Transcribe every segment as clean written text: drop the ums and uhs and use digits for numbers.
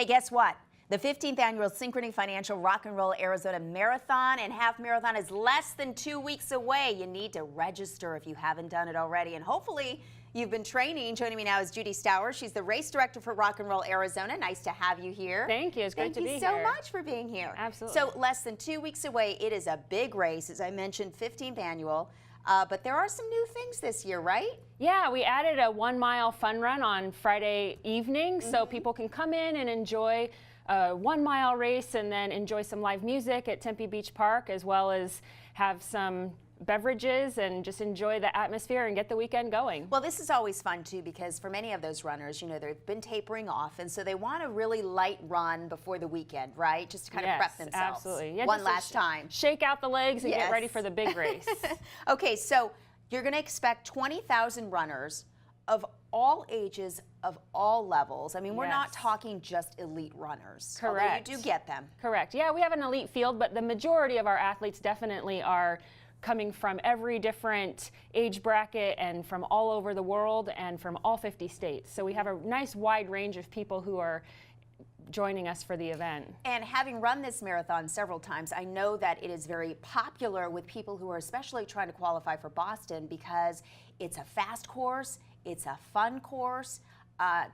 Hey, guess what? The 15th annual Synchrony Financial Rock and Roll Arizona Marathon and Half Marathon is less than 2 weeks away. You need to register if you haven't done it already, and hopefully you've been training. Joining me now is Judy Stowers. She's the race director for Rock and Roll Arizona. Nice to have you here. Thank you. It's great to be here. Thank you so much for being here. Absolutely. So less than 2 weeks away. It is a big race, as I mentioned, 15th annual. But there are some new things this year, right? Yeah, we added a 1 mile fun run on Friday evening, so people can come in and enjoy a 1 mile race and then enjoy some live music at Tempe Beach Park, as well as have some beverages and just enjoy the atmosphere and get the weekend going. Well, this is always fun too, because for many of those runners, you know, they've been tapering off, and so they want a really light run before the weekend, right? Just to kind of prep themselves. Absolutely. Yeah, one last time. Shake out the legs and get ready for the big race. Okay, so you're going to expect 20,000 runners of all ages, of all levels. I mean, we're not talking just elite runners. Correct. Although you do get them. Correct. Yeah, we have an elite field, but the majority of our athletes definitely are coming from every different age bracket and from all over the world and from all 50 states. So we have a nice wide range of people who are joining us for the event. And having run this marathon several times, I know that it is very popular with people who are especially trying to qualify for Boston, because it's a fast course, it's a fun course.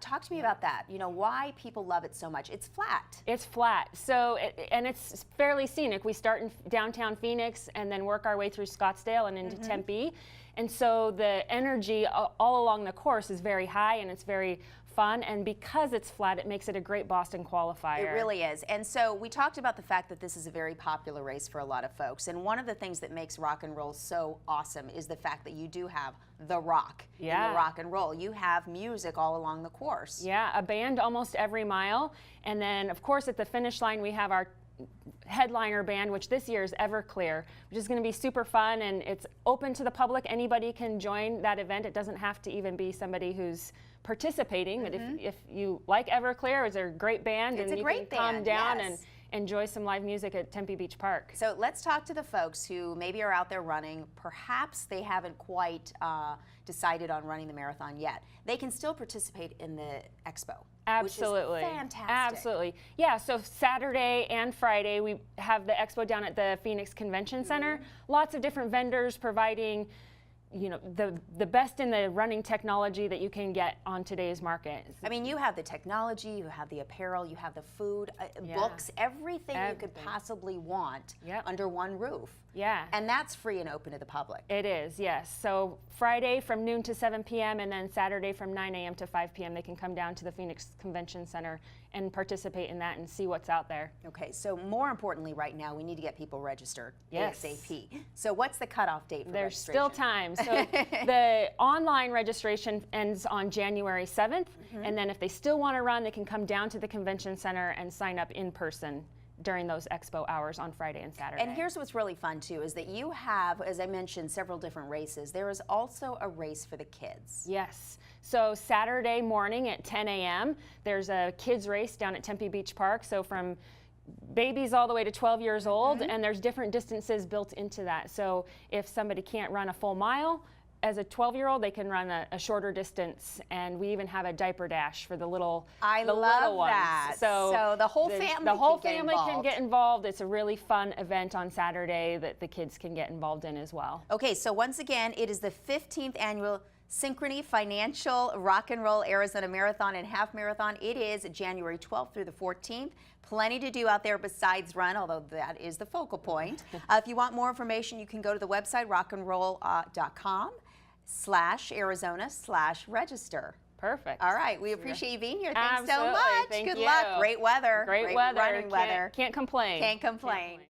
Talk to me about that. You know, why people love it so much. It's flat. It's flat. So, and it's fairly scenic. We start in downtown Phoenix and then work our way through Scottsdale and into Tempe. And so the energy all along the course is very high and it's very fun, and because it's flat, it makes it a great Boston qualifier. It really is. And so we talked about the fact that this is a very popular race for a lot of folks, and one of the things that makes rock and roll so awesome is the fact that you do have the rock in the rock and roll. You have music all along the course. Yeah, a band almost every mile, and then of course at the finish line we have our headliner band, which this year is Everclear, which is going to be super fun, and it's open to the public. Anybody can join that event. It doesn't have to even be somebody who's participating, but if you like Everclear, it's a great band, and you can come down and enjoy some live music at Tempe Beach Park. So let's talk to the folks who maybe are out there running. Perhaps they haven't quite decided on running the marathon yet. They can still participate in the expo. Absolutely. Which is fantastic. Absolutely. Yeah, so Saturday and Friday we have the expo down at the Phoenix Convention Center. Lots of different vendors providing, you know, the best in the running technology that you can get on today's market. I mean, you have the technology, you have the apparel, you have the food, books, everything you could possibly want under one roof. Yeah. And that's free and open to the public. It is, yes. So Friday from noon to 7 p.m. and then Saturday from 9 a.m. to 5 p.m. they can come down to the Phoenix Convention Center and participate in that and see what's out there. Okay, so more importantly right now, we need to get people registered ASAP. So what's the cutoff date for There's registration? still time. So the online registration ends on January 7th, and then if they still want to run, they can come down to the convention center and sign up in person during those expo hours on Friday and Saturday. And here's what's really fun too, is that you have, as I mentioned, several different races. There is also a race for the kids. Yes. So Saturday morning at 10 a.m. there's a kids race down at Tempe Beach Park. So from babies all the way to 12 years old, and there's different distances built into that. So if somebody can't run a full mile, as a 12-year-old, they can run a shorter distance, and we even have a diaper dash for the little little ones. That. So the whole family can get involved. It's a really fun event on Saturday that the kids can get involved in as well. Okay, so once again, it is the 15th annual Synchrony Financial Rock and Roll Arizona Marathon and Half Marathon. It is January 12th through the 14th. Plenty to do out there besides run, although that is the focal point. If you want more information, you can go to the website rocknroll.com/Arizona/register. Perfect. All right, we appreciate you being here. Thanks Absolutely. so much. Thank Good you. luck. Great weather. Great weather. Running weather. Can't complain. Can't complain.